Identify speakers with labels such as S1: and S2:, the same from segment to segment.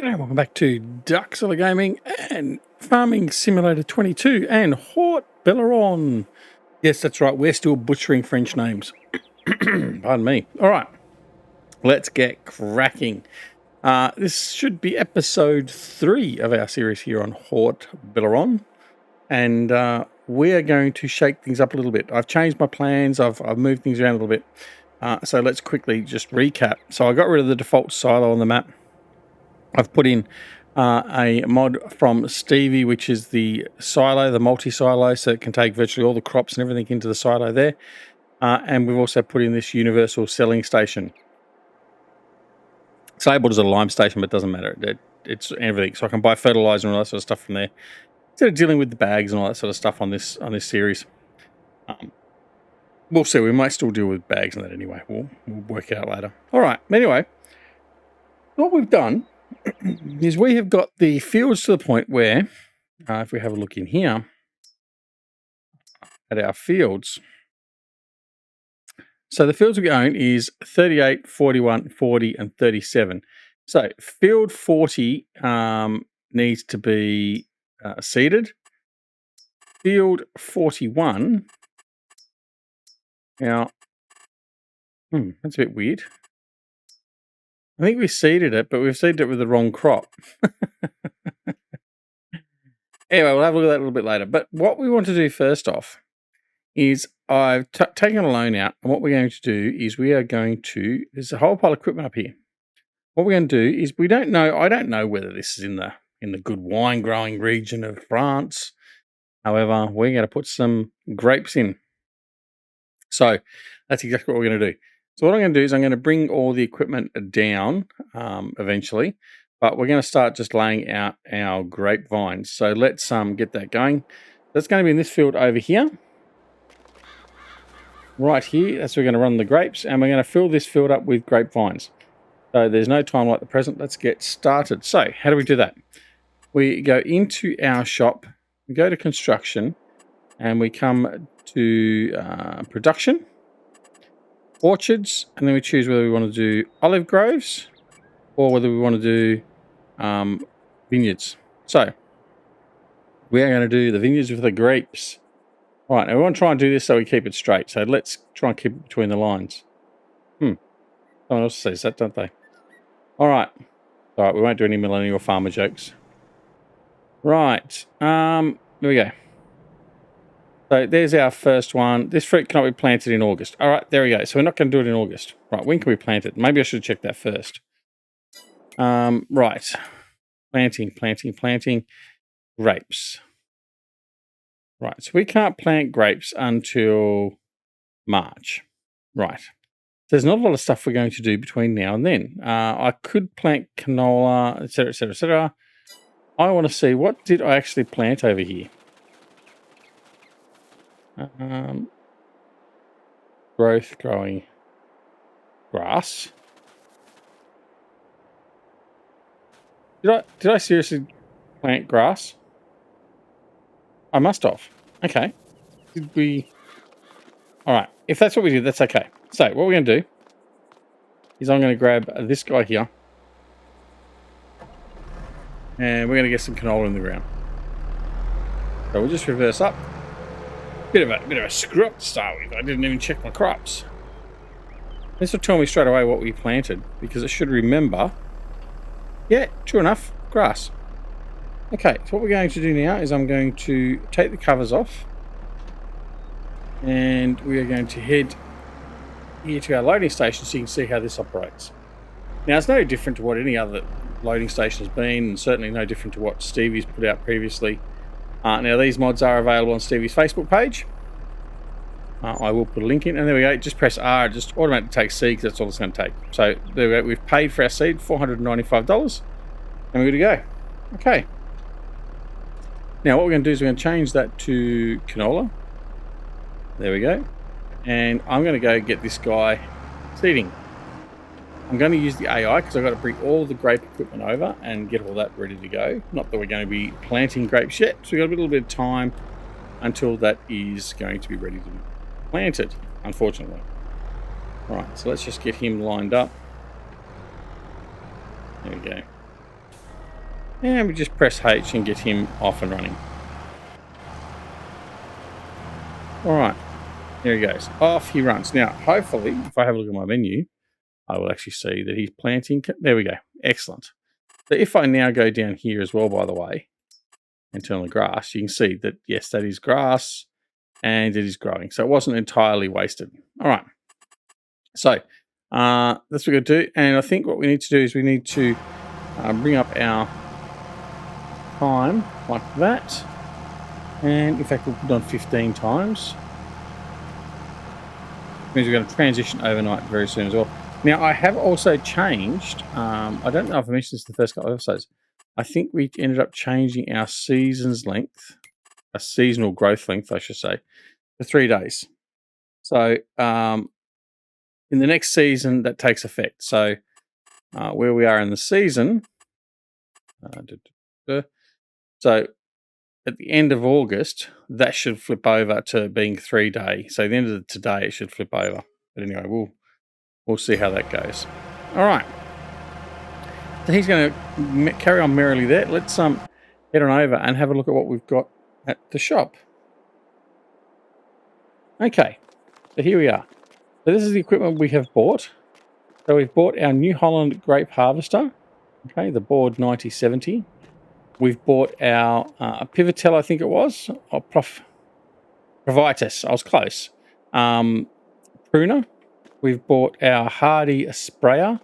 S1: G'day, welcome back to Duxilla Gaming and Farming Simulator 22 and Haut-Beyleron. Yes, that's right, we're still butchering French names. Pardon me. All right, let's get cracking. This should be episode 3 of our series here on Haut-Beyleron, and we are going to shake things up a little bit. I've changed my plans, I've moved things around a little bit. So let's quickly just recap. So I got rid of the default silo on the map. I've put in a mod from Stevie, which is the silo, the multi-silo, so it can take virtually all the crops and everything into the silo there. And we've also put in this universal selling station. It's labelled as a lime station, but it doesn't matter. It's everything. So I can buy fertilizer and all that sort of stuff from there, instead of dealing with the bags and all that sort of stuff on this series. We'll see. We might still deal with bags and that anyway. We'll work it out later. All right. Anyway, what we've done is we have got the fields to the point where, if we have a look in here at our fields, so the fields we own is 38, 41, 40, and 37. So field 40 needs to be seeded. Field 41, now, that's a bit weird. I think we seeded it, but we've seeded it with the wrong crop. Anyway, we'll have a look at that a little bit later. But what we want to do first off is I've taken a loan out, and what we're going to do is we are going to, there's a whole pile of equipment up here. What we're going to do is I don't know whether this is in the good wine growing region of France. However, we're going to put some grapes in. So that's exactly what we're going to do. So what I'm going to do is I'm going to bring all the equipment down eventually, but we're going to start just laying out our grapevines. So let's get that going. That's going to be in this field over here. Right here, that's where we're going to run the grapes, and we're going to fill this field up with grapevines. So there's no time like the present. Let's get started. So how do we do that? We go into our shop, we go to construction, and we come to production, orchards, and then we choose whether we want to do olive groves or whether we want to do vineyards. So we are going to do the vineyards with the grapes. All right, now we want to try and do this so we keep it straight. So let's try and keep it between the lines. Someone else says that, don't they? All right, we won't do any millennial farmer jokes. Right, here we go. So there's our first one. This fruit cannot be planted in August. All right, there we go. So we're not going to do it in August. Right, when can we plant it? Maybe I should check that first. Right. Planting. Grapes. Right, so we can't plant grapes until March. Right. There's not a lot of stuff we're going to do between now and then. I could plant canola, etc., etc., etc. I want to see, what did I actually plant over here? Growing grass. Did I seriously plant grass? I must have. Okay. Did we? All right. If that's what we did, that's okay. So what we're going to do is I'm going to grab this guy here, and we're going to get some canola in the ground. So we'll just reverse up. Bit of a screw up to start with. I didn't even check my crops. This will tell me straight away what we planted, because it should remember. Yeah, true enough, grass. Okay, so what we're going to do now is I'm going to take the covers off, and we are going to head here to our loading station so you can see how this operates. Now, it's no different to what any other loading station has been, and certainly no different to what Stevie's put out previously. Now, these mods are available on Stevie's Facebook page. I will put a link in, and there we go. Just press R, just automatically take seed, because that's all it's going to take. So there we go. We've paid for our seed, $495, and we're good to go. Okay. Now, what we're going to do is we're going to change that to canola. There we go. And I'm going to go get this guy seeding. I'm going to use the AI because I've got to bring all the grape equipment over and get all that ready to go. Not that we're going to be planting grapes yet, so we've got a little bit of time until that is going to be ready to be planted, unfortunately. All right, so let's just get him lined up. There we go. And we just press H and get him off and running. All right, there he goes. Off he runs. Now, hopefully, if I have a look at my menu, I will actually see that he's planting. There we go. Excellent. So if I now go down here as well, by the way, and turn on the grass, you can see that, yes, that is grass and it is growing. So it wasn't entirely wasted. All right. So that's what we're going to do. And I think what we need to do is we need to bring up our time like that. And in fact, we'll put it on 15 times. Which means we're going to transition overnight very soon as well. Now, I have also changed, I don't know if I mentioned this in the first couple of episodes, I think we ended up changing our season's length, a seasonal growth length, I should say, for 3 days. So, in the next season, that takes effect. So, where we are in the season, so at the end of August, that should flip over to being 3 day. So, at the end of today, it should flip over. But anyway, we'll see how that goes. All right. So he's going to carry on merrily there. Let's head on over and have a look at what we've got at the shop. Okay. So here we are. So this is the equipment we have bought. So we've bought our New Holland grape harvester. Okay, the board 9070. We've bought our Pivotel, I think it was, or Provitus. I was close. Pruner. We've bought our Hardy sprayer.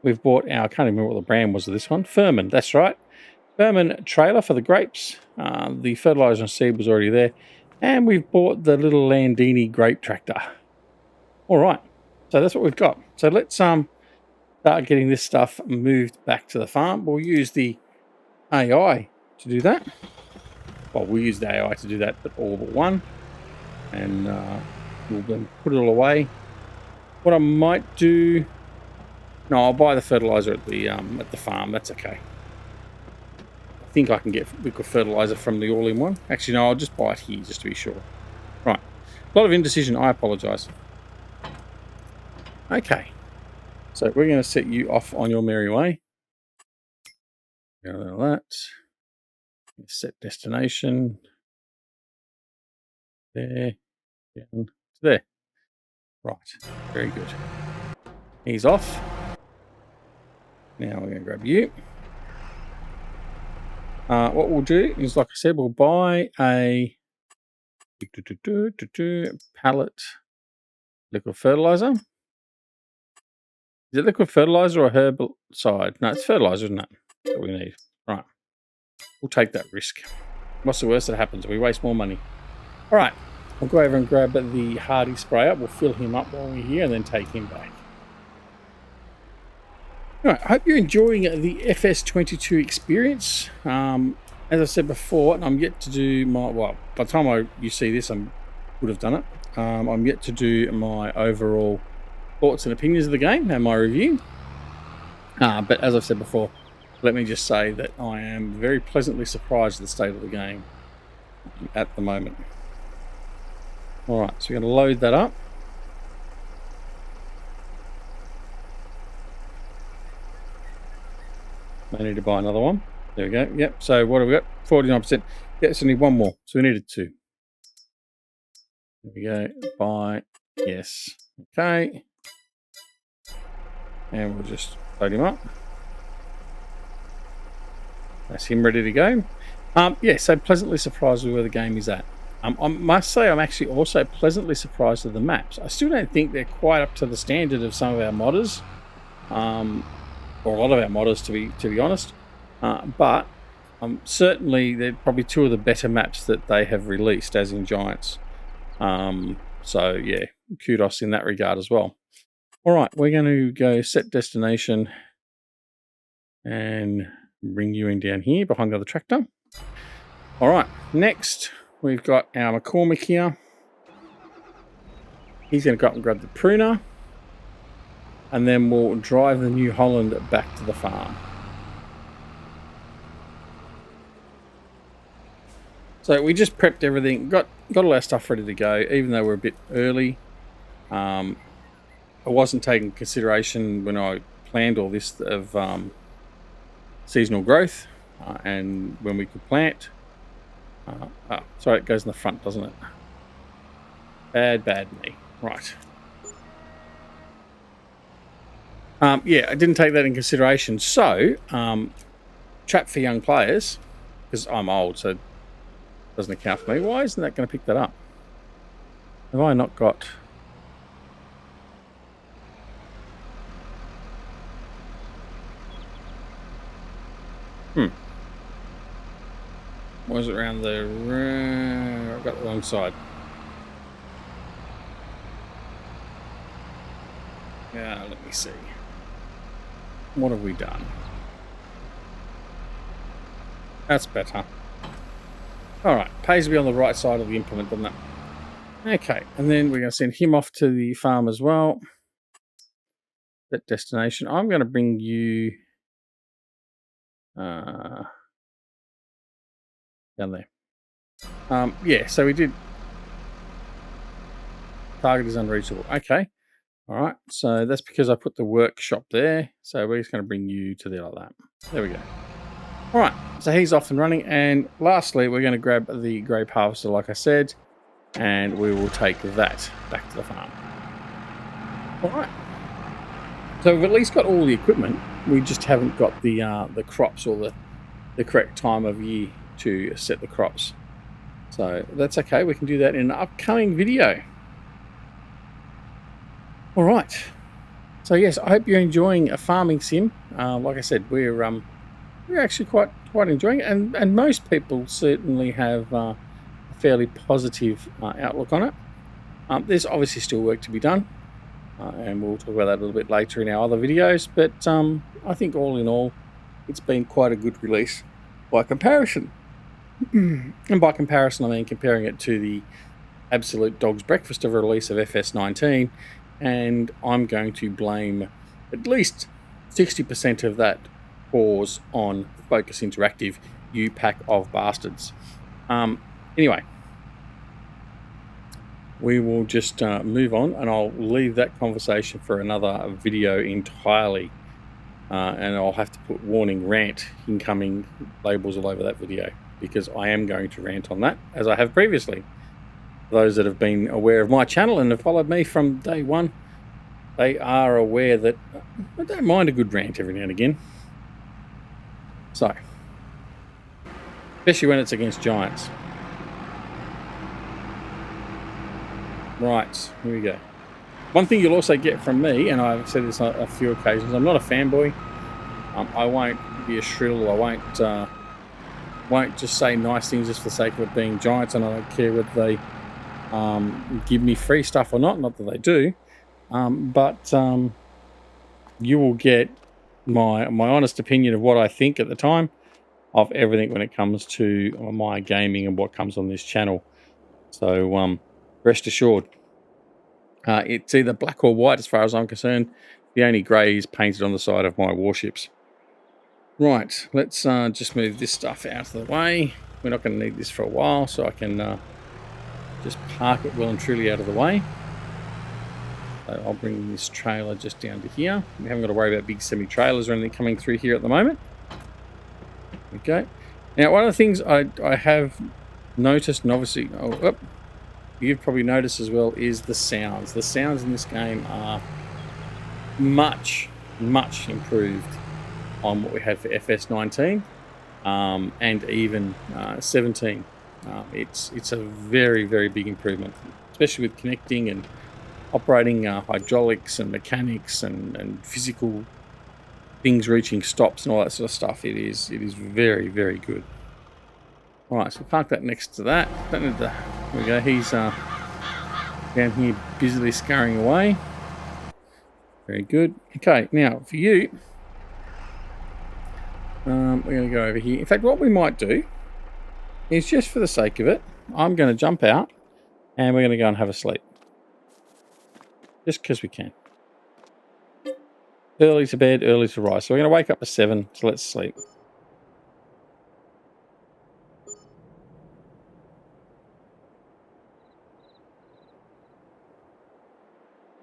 S1: We've bought our, I can't even remember what the brand was of this one. Furman, that's right. Furman trailer for the grapes. The fertilizer and seed was already there. And we've bought the little Landini grape tractor. All right, so that's what we've got. So let's start getting this stuff moved back to the farm. We'll use the AI to do that. Well, we'll use the AI to do that, but all but one. And we'll then put it all away. What I might do... No, I'll buy the fertilizer at the farm. That's okay. I think I can get liquid fertilizer from the all-in-one. Actually, no, I'll just buy it here just to be sure. Right. A lot of indecision. I apologise. Okay. So we're going to set you off on your merry way. Like that. Set destination. There. Down to there. Right. Very good. He's off. Now we're going to grab you. What we'll do is, like I said, we'll buy a pallet liquid fertilizer. Is it liquid fertilizer or herbicide? No, it's fertilizer, isn't it? That's what we need. Right. We'll take that risk. What's the worst that happens? We waste more money. All right. We'll go over and grab the Hardy sprayer. We'll fill him up while we're here and then take him back. All right, I hope you're enjoying the FS22 experience. As I said before, I'm yet to do my... Well, by the time you see this, I would have done it. I'm yet to do my overall thoughts and opinions of the game and my review. But as I've said before, let me just say that I am very pleasantly surprised at the state of the game at the moment. All right, so we're going to load that up. I need to buy another one. There we go. Yep. So what have we got? 49%. Yeah, it's only one more. So we needed two. There we go. Buy. Yes. Okay. And we'll just load him up. That's him ready to go. Yeah, so pleasantly surprised with where the game is at. I must say I'm actually also pleasantly surprised with the maps. I still don't think they're quite up to the standard of some of our modders. Or a lot of our modders, to be honest. But certainly they're probably two of the better maps that they have released, as in Giants. So yeah, kudos in that regard as well. All right, we're going to go set destination and bring you in down here behind the other tractor. All right, next we've got our McCormick here. He's going to go up and grab the pruner. And then we'll drive the New Holland back to the farm. So we just prepped everything, got all our stuff ready to go, even though we're a bit early. I wasn't taking consideration when I planned all this of seasonal growth. and when we could plant. Sorry, it goes in the front, doesn't it? Bad me. Right. Yeah, I didn't take that in consideration. So, trap for young players, because I'm old, so it doesn't account for me. Why isn't that going to pick that up? Have I not got... Was it around the... I've got the wrong side. Yeah, let me see. What have we done? That's better. Alright, pays to be on the right side of the implement, doesn't it? Okay, and then we're going to send him off to the farm as well. That destination. I'm going to bring you... down there. Yeah, so we did... Target is unreachable. Okay. All right. So that's because I put the workshop there. So we're just going to bring you to there like that. There we go. All right. So he's off and running. And lastly, we're going to grab the grape harvester, like I said, and we will take that back to the farm. All right. So we've at least got all the equipment. We just haven't got the crops or the correct time of year to set the crops. So that's okay. We can do that in an upcoming video. All right. So yes, I hope you're enjoying a farming sim. Like I said, we're actually quite enjoying it, and most people certainly have a fairly positive outlook on it. There's obviously still work to be done, and we'll talk about that a little bit later in our other videos. But I think all in all, it's been quite a good release by comparison. And by comparison, I mean comparing it to the absolute dog's breakfast of a release of FS19. And I'm going to blame at least 60% of that pause on Focus Interactive, you pack of bastards. Anyway, we will just move on, and I'll leave that conversation for another video entirely. And I'll have to put warning rant incoming labels all over that video, because I am going to rant on that, as I have previously. Those that have been aware of my channel and have followed me from day one, they are aware that I don't mind a good rant every now and again. So, especially when it's against giants. Right, here we go. One thing you'll also get from me, and I've said this on a few occasions, I'm not a fanboy. I won't be a shrill. I won't just say nice things just for the sake of it being giants, and I don't care whether they give me free stuff or not that they do, but you will get my honest opinion of what I think at the time of everything when it comes to my gaming and what comes on this channel. So rest assured, it's either black or white as far as I'm concerned. The only grey is painted on the side of my warships. Right, let's just move this stuff out of the way. We're not going to need this for a while, so I can just park it well and truly out of the way. So I'll bring this trailer just down to here. We haven't got to worry about big semi-trailers or anything coming through here at the moment. Okay. Now, one of the things I have noticed, and obviously you've probably noticed as well, is the sounds. The sounds in this game are much improved on what we had for FS19 and even 17. It's a very big improvement, especially with connecting and operating hydraulics and mechanics and physical things reaching stops and all that sort of stuff. It is very good. All right, so park that next to that. Don't need the, there we go. He's down here busily scurrying away. Very good. Okay, now for you, we're going to go over here. In fact, what we might do is, just for the sake of it, I'm going to jump out and we're going to go and have a sleep. Just because we can. Early to bed, early to rise. So we're going to wake up at 7, so let's sleep.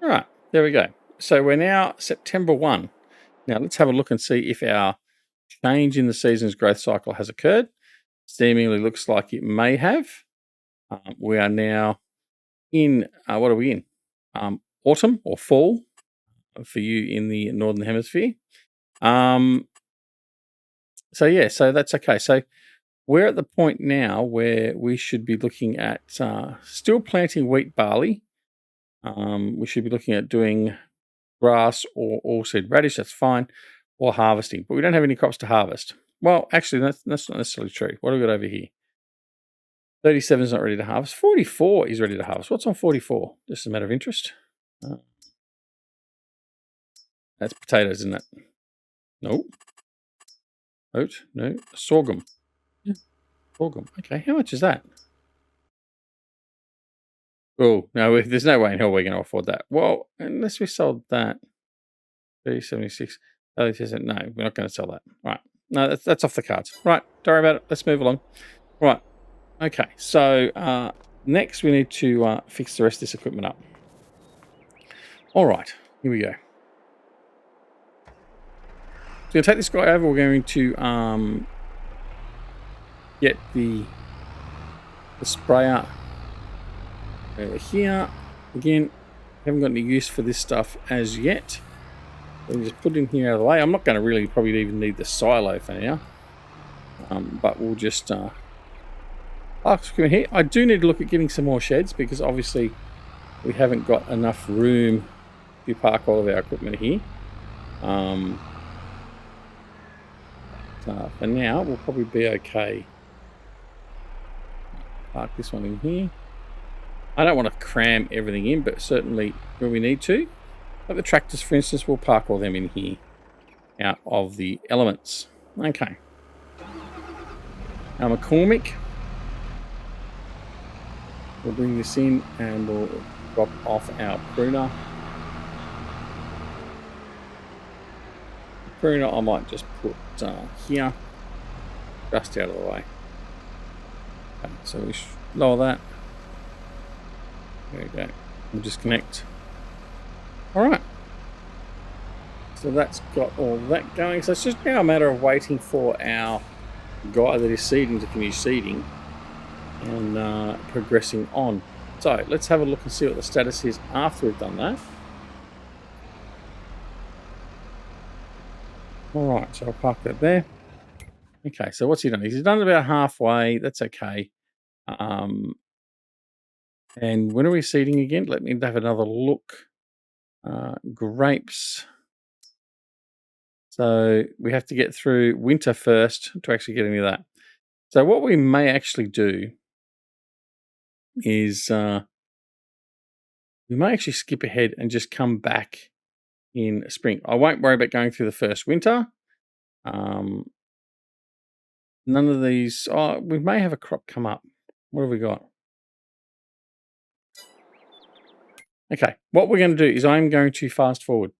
S1: All right, there we go. So we're now September 1. Now let's have a look and see if our change in the season's growth cycle has occurred. Seemingly looks like it may have. We are now in, what are we in? Autumn or fall for you in the Northern Hemisphere. So yeah, so that's okay. So we're at the point now where we should be looking at still planting wheat, barley. We should be looking at doing grass or oilseed radish, that's fine, or harvesting. But we don't have any crops to harvest. Well, actually, that's not necessarily true. What have we got over here? 37 is not ready to harvest. 44 is ready to harvest. What's on 44? Just a matter of interest. That's potatoes, isn't it? No. Oat? No. Sorghum. Yeah. Sorghum. Okay, how much is that? Oh, no, there's no way in hell we're going to afford that. Well, unless we sold that. 376. No, we're not going to sell that. Right. No, that's off the cards. Right, don't worry about it. Let's move along. Right. Okay, so next we need to fix the rest of this equipment up. All right, here we go. So we're going to take this guy over. We're going to get the sprayer over here. Again, haven't got any use for this stuff as yet. So just put it in here out of the way. I'm not going to really probably even need the silo for now. But we'll just here. I do need to look at getting some more sheds because obviously we haven't got enough room to park all of our equipment here. So for now, we'll probably be okay. Park this one in here. I don't want to cram everything in, but certainly when we need to. Like the tractors, for instance, we'll park all them in here out of the elements. Okay. Our McCormick. We'll bring this in and we'll drop off our pruner. The pruner I might just put here, just out of the way. Okay, so we should lower that. There we go. We'll disconnect. Alright. So that's got all that going. So it's just now a matter of waiting for our guy that is seeding to finish seeding and progressing on. So let's have a look and see what the status is after we've done that. Alright, so I'll park that there. Okay, so what's he done? He's done about halfway. That's okay. And when are we seeding again? Let me have another look. Grapes. So we have to get through winter first to actually get any of that. So what we may actually do is we may actually skip ahead and just come back in spring. I won't worry about going through the first winter. None of these. Oh, we may have a crop come up. What have we got? Okay, what we're going to do is I'm going to fast forward.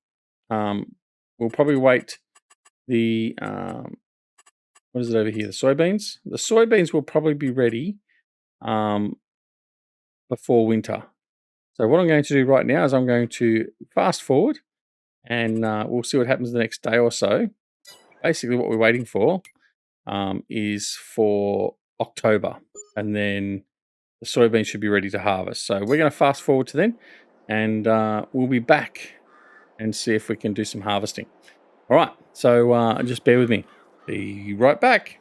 S1: We'll probably wait the, what is it over here? The soybeans. The soybeans will probably be ready before winter. So what I'm going to do right now is I'm going to fast forward and we'll see what happens the next day or so. Basically what we're waiting for is for October, and then the soybeans should be ready to harvest. So we're going to fast forward to then, and we'll be back and see if we can do some harvesting. All right, so just bear with me. Be right back.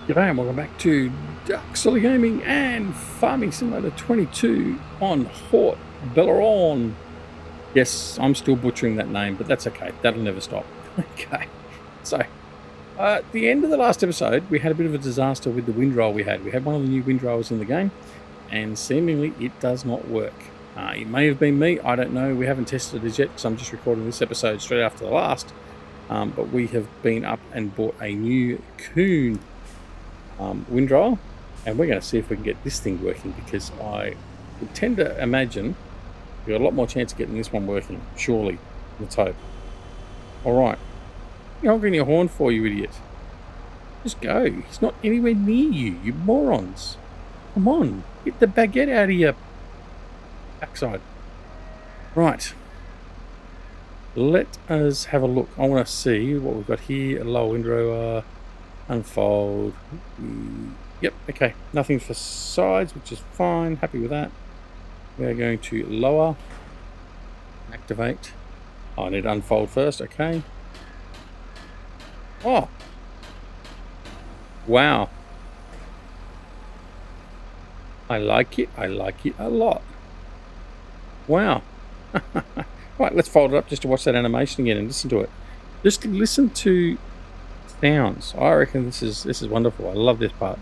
S1: G'day and welcome back to Dark Solid Gaming and Farming Simulator 22 on Haut-Beyleron. Yes, I'm still butchering that name, but that's okay. That'll never stop. Okay, so at the end of the last episode, we had a bit of a disaster with the windrow we had. We had one of the new windrows in the game, and seemingly it does not work. It may have been me, I don't know. We haven't tested it yet because I'm just recording this episode straight after the last. But we have been up and bought a new Kuhn windrow, and we're going to see if we can get this thing working, because I would tend to imagine we've got a lot more chance of getting this one working, surely. Let's hope. Alright. You're holding your horn for, you idiot. Just go. He's not anywhere near you, you morons. Come on. Get the baguette out of your backside. Right. Let us have a look. I want to see what we've got here. A lower windrower, unfold. Yep, okay. Nothing for sides, which is fine. Happy with that. We are going to lower, activate. Oh, I need to unfold first, okay. Oh, wow. I like it a lot. Wow. Right, let's fold it up just to watch that animation again and listen to it. Just listen to sounds. I reckon this is wonderful. I love this part.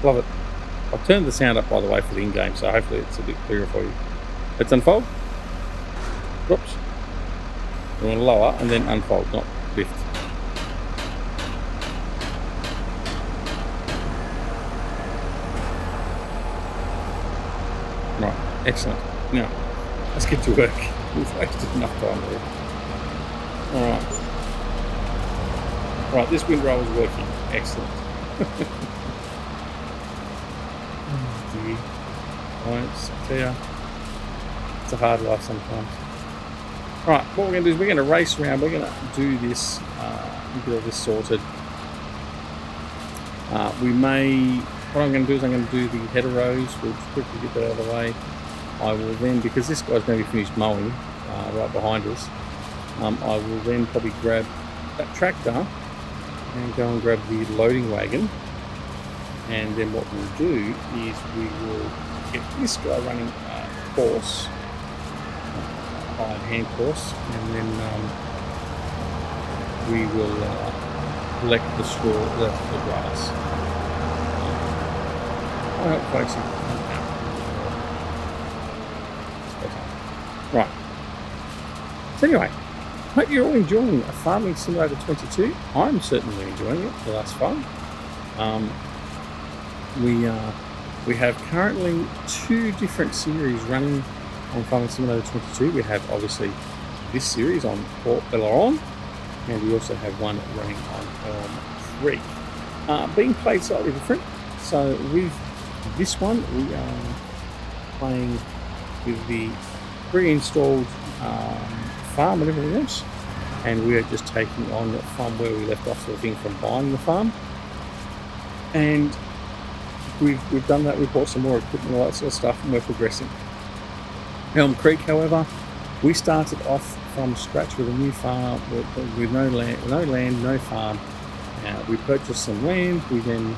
S1: Love it. I've turned the sound up, by the way, for the in-game, so hopefully it's a bit clearer for you. Let's unfold. Whoops. We want to lower and then unfold, not lift. Right, excellent. Now, let's get to work. We've wasted enough time there. Alright. Right, this windrow is working. Excellent. Oh dear. I tell you, it's a hard life sometimes. Right, what we're going to do is we're going to race around. We're going to do this, get all this sorted. What I'm going to do is I'm going to do the header rows. We'll just quickly get that out of the way. I will then, because this guy's going to be finished mowing right behind us, I will then probably grab that tractor and go and grab the loading wagon. And then what we'll do is we will get this guy running a course, hired hand course, and then we will collect the straw, the grass. I hope folks right. So anyway, hope you're all enjoying Farming Simulator 22. I'm certainly enjoying it. So that's fun. We have currently 2 different series running on Farming Simulator 22. We have obviously this series on Haut-Beyleron, and we also have one running on Elm Creek. Being played slightly different. So with this one, we are playing with the pre-installed farm and everything else, and we are just taking on from where we left off, sort of thing, from buying the farm. And we've done that. We've bought some more equipment, all that sort of stuff, and we're progressing. Elm Creek, however, we started off from scratch with a new farm with no land, no farm. We purchased some land. We then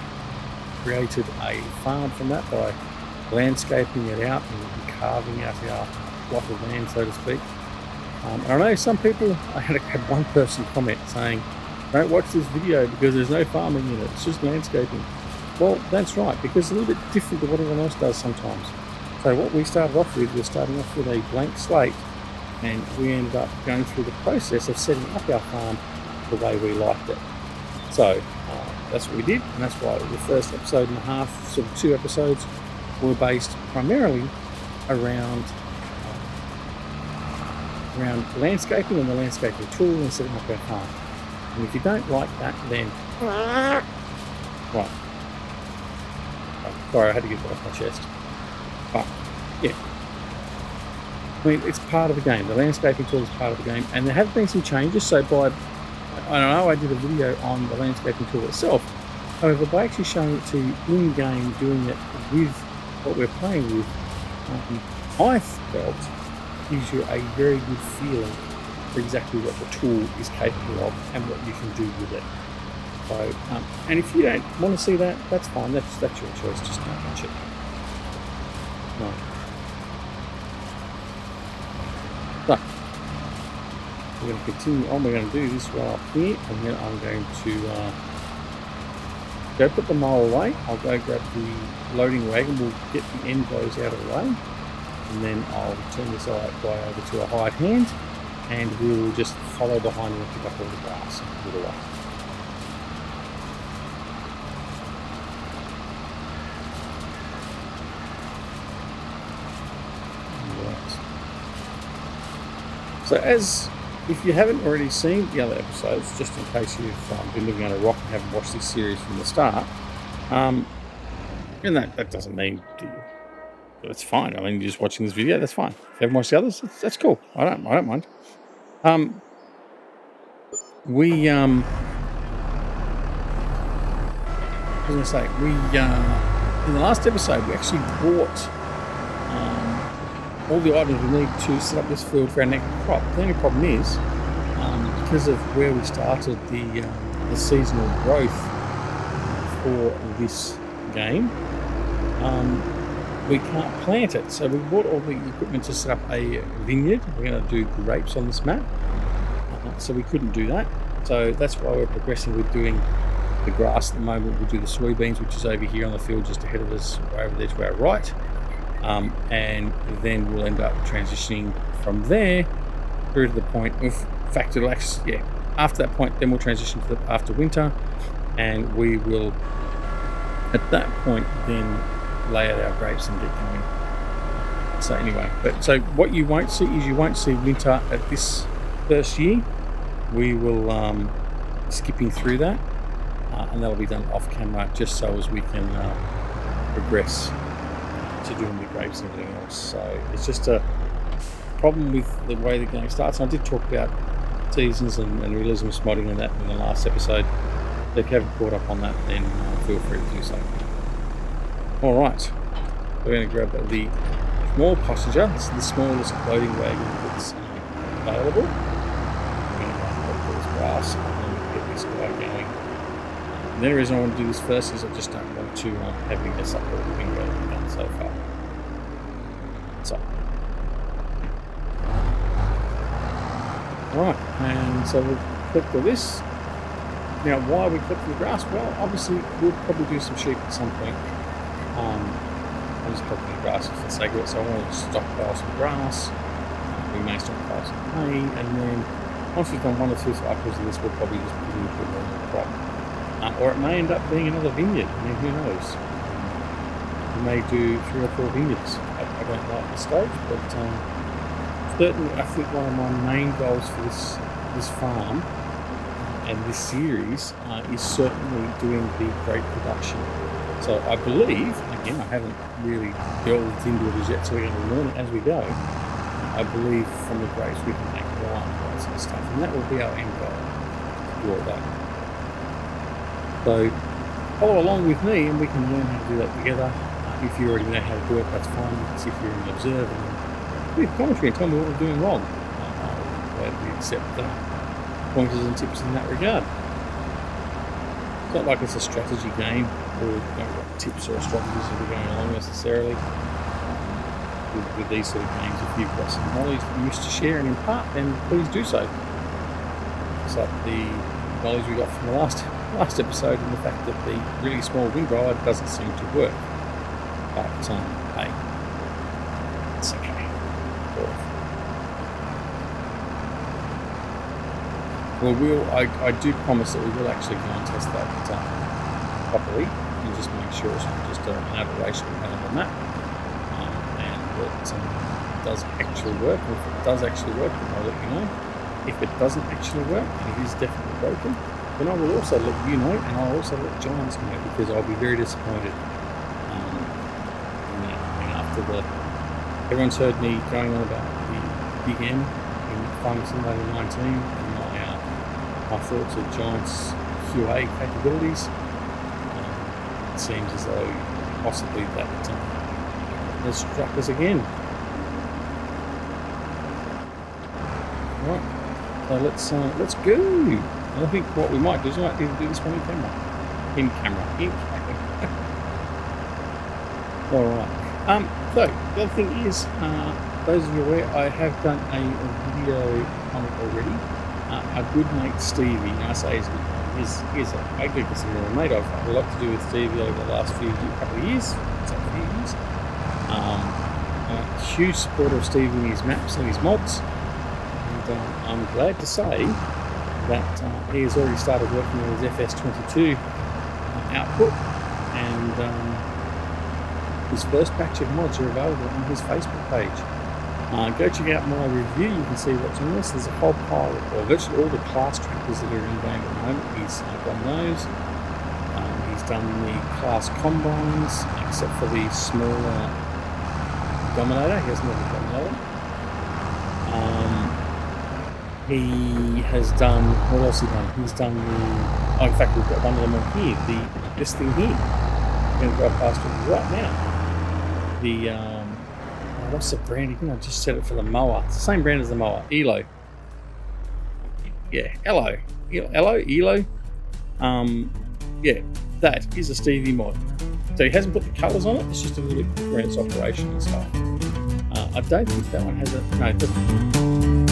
S1: created a farm from that by landscaping it out and carving out our block of land, so to speak. And I know some people, I had one person comment saying, don't watch this video because there's no farming in it, it's just landscaping. Well, that's right, because it's a little bit different to what everyone else does sometimes. So what we started off with, we're starting off with a blank slate, and we ended up going through the process of setting up our farm the way we liked it. So that's what we did, and that's why the first episode and a half, sort of 2 episodes, were based primarily around landscaping and the landscaping tool and setting up our farm. And if you don't like that, then right. Sorry, I had to get that off my chest. But yeah, I mean, it's part of the game. The landscaping tool is part of the game, and there have been some changes. So I know I did a video on the landscaping tool itself. However, by actually showing it to you in-game, doing it with what we're playing with, I felt gives you a very good feeling for exactly what the tool is capable of and what you can do with it. So, and if you don't want to see that, that's fine. That's your choice. Just don't watch it. Right. So, we're going to continue on. We're going to do this right up here, and then I'm going to go put the mower away. I'll go grab the loading wagon. We'll get the end blows out of the way, and then I'll turn this guy over to a hired hand, and we will just follow behind him and pick up all the grass and put it away. So as if you haven't already seen the other episodes, just in case you've been living on a rock and haven't watched this series from the start, and that doesn't mean that's fine. I mean, you're just watching this video, that's fine. If you haven't watched the others, that's cool. I don't mind. We I was going to say, we in the last episode, we actually bought all the items we need to set up this field for our next crop. The only problem is, because of where we started the seasonal growth for this game, we can't plant it. So we bought all the equipment to set up a vineyard. We're going to do grapes on this map, so we couldn't do that. So that's why we're progressing with doing the grass at the moment. We'll do the soybeans, which is over here on the field just ahead of us, way over there to our right. And then we'll end up transitioning from there through to the point of, in fact, it'll actually, yeah, after that point, then we'll transition to after winter, and we will, at that point, then lay out our grapes and get going. So anyway, so what you won't see is you won't see winter at this first year. We will skipping through that, and that'll be done off camera just so as we can progress to doing the grapes and everything else. So it's just a problem with the way the game starts. And I did talk about seasons and realism modding and that in the last episode. If you haven't caught up on that, then feel free to do so. All right, we're going to grab the small passenger. This is the smallest loading wagon that's available. We're going to put this grass and then get this guy going. And the only reason I want to do this first is I just don't want to have me mess up all the thing that we've done so far. So, right, and so we'll click to this. Now, why are we clipping the grass? Well, obviously, we'll probably do some sheep at some point. I'm just clipping the grass for the sake of it, so I want to stockpile some grass. We may stockpile some hay, and then once we've done 1 or 2 cycles of this, we'll probably just put it into a normal crop. Or it may end up being another vineyard. I mean, who knows? We may do 3 or 4 vineyards. I don't know at this stage, but certainly I think one of my main goals for this farm and this series is certainly doing the grape production. So I believe, again, I haven't really delved into it as yet, so we're going to learn it as we go. I believe from the grapes we can make wine and all that sort of stuff, and that will be our end goal, to do all that. So follow along with me and we can learn how to do that together. If you already know how to do it, that's fine. You can sit here and observe and leave commentary and tell me what we're doing wrong. I'll gladly accept pointers and tips in that regard. It's not like it's a strategy game or tips or strategies that we're going along necessarily. With these sort of games, if you've got some knowledge that you wish to share and impart, then please do so. It's like the knowledge we got from the last episode and the fact that the really small windrower doesn't seem to work. But hey, it's okay. Well, I do promise that we will actually go and test that properly and just make sure it's not just an aberration we have on the map, and that it does actually work. And if it does actually work, then I'll let you know. If it doesn't actually work and it is definitely broken, then I will also let you know, and I'll also let Giants know, because I'll be very disappointed. Everyone's heard me going on about the Big M in Farming Simulator 19 and my thoughts of Giants QA capabilities. It seems as though possibly that has struck us again. Right, so let's go. And I think what we might do is we might even do this one in camera. All right. So the other thing is, those of you aware, I have done a video on it already. A good mate Stevie, and I say he's I do consider him a mate. I've had a lot to do with Stevie over the last couple of years. A huge supporter of Stevie and his maps and his mods, and I'm glad to say that he has already started working on his FS22 output, and his first batch of mods are available on his Facebook page. Go check out my review, you can see what's on this. There's a whole pile of virtually all the class tractors that are in game at the moment. He's done those. He's done the class combines, except for the smaller Dominator. He hasn't done the Dominator. He has done, what else has he done? He's done the, oh, in fact, we've got one of them on here, this thing here. I'm going to drive past it right now. The, what's the brand again? I just said it for the mower. It's the same brand as the mower, Elo. Yeah, Elo. Yeah, that is a Stevie mod. So he hasn't put the colours on it, it's just a little bit for its operation and stuff. I don't think that one has a, no, it doesn't.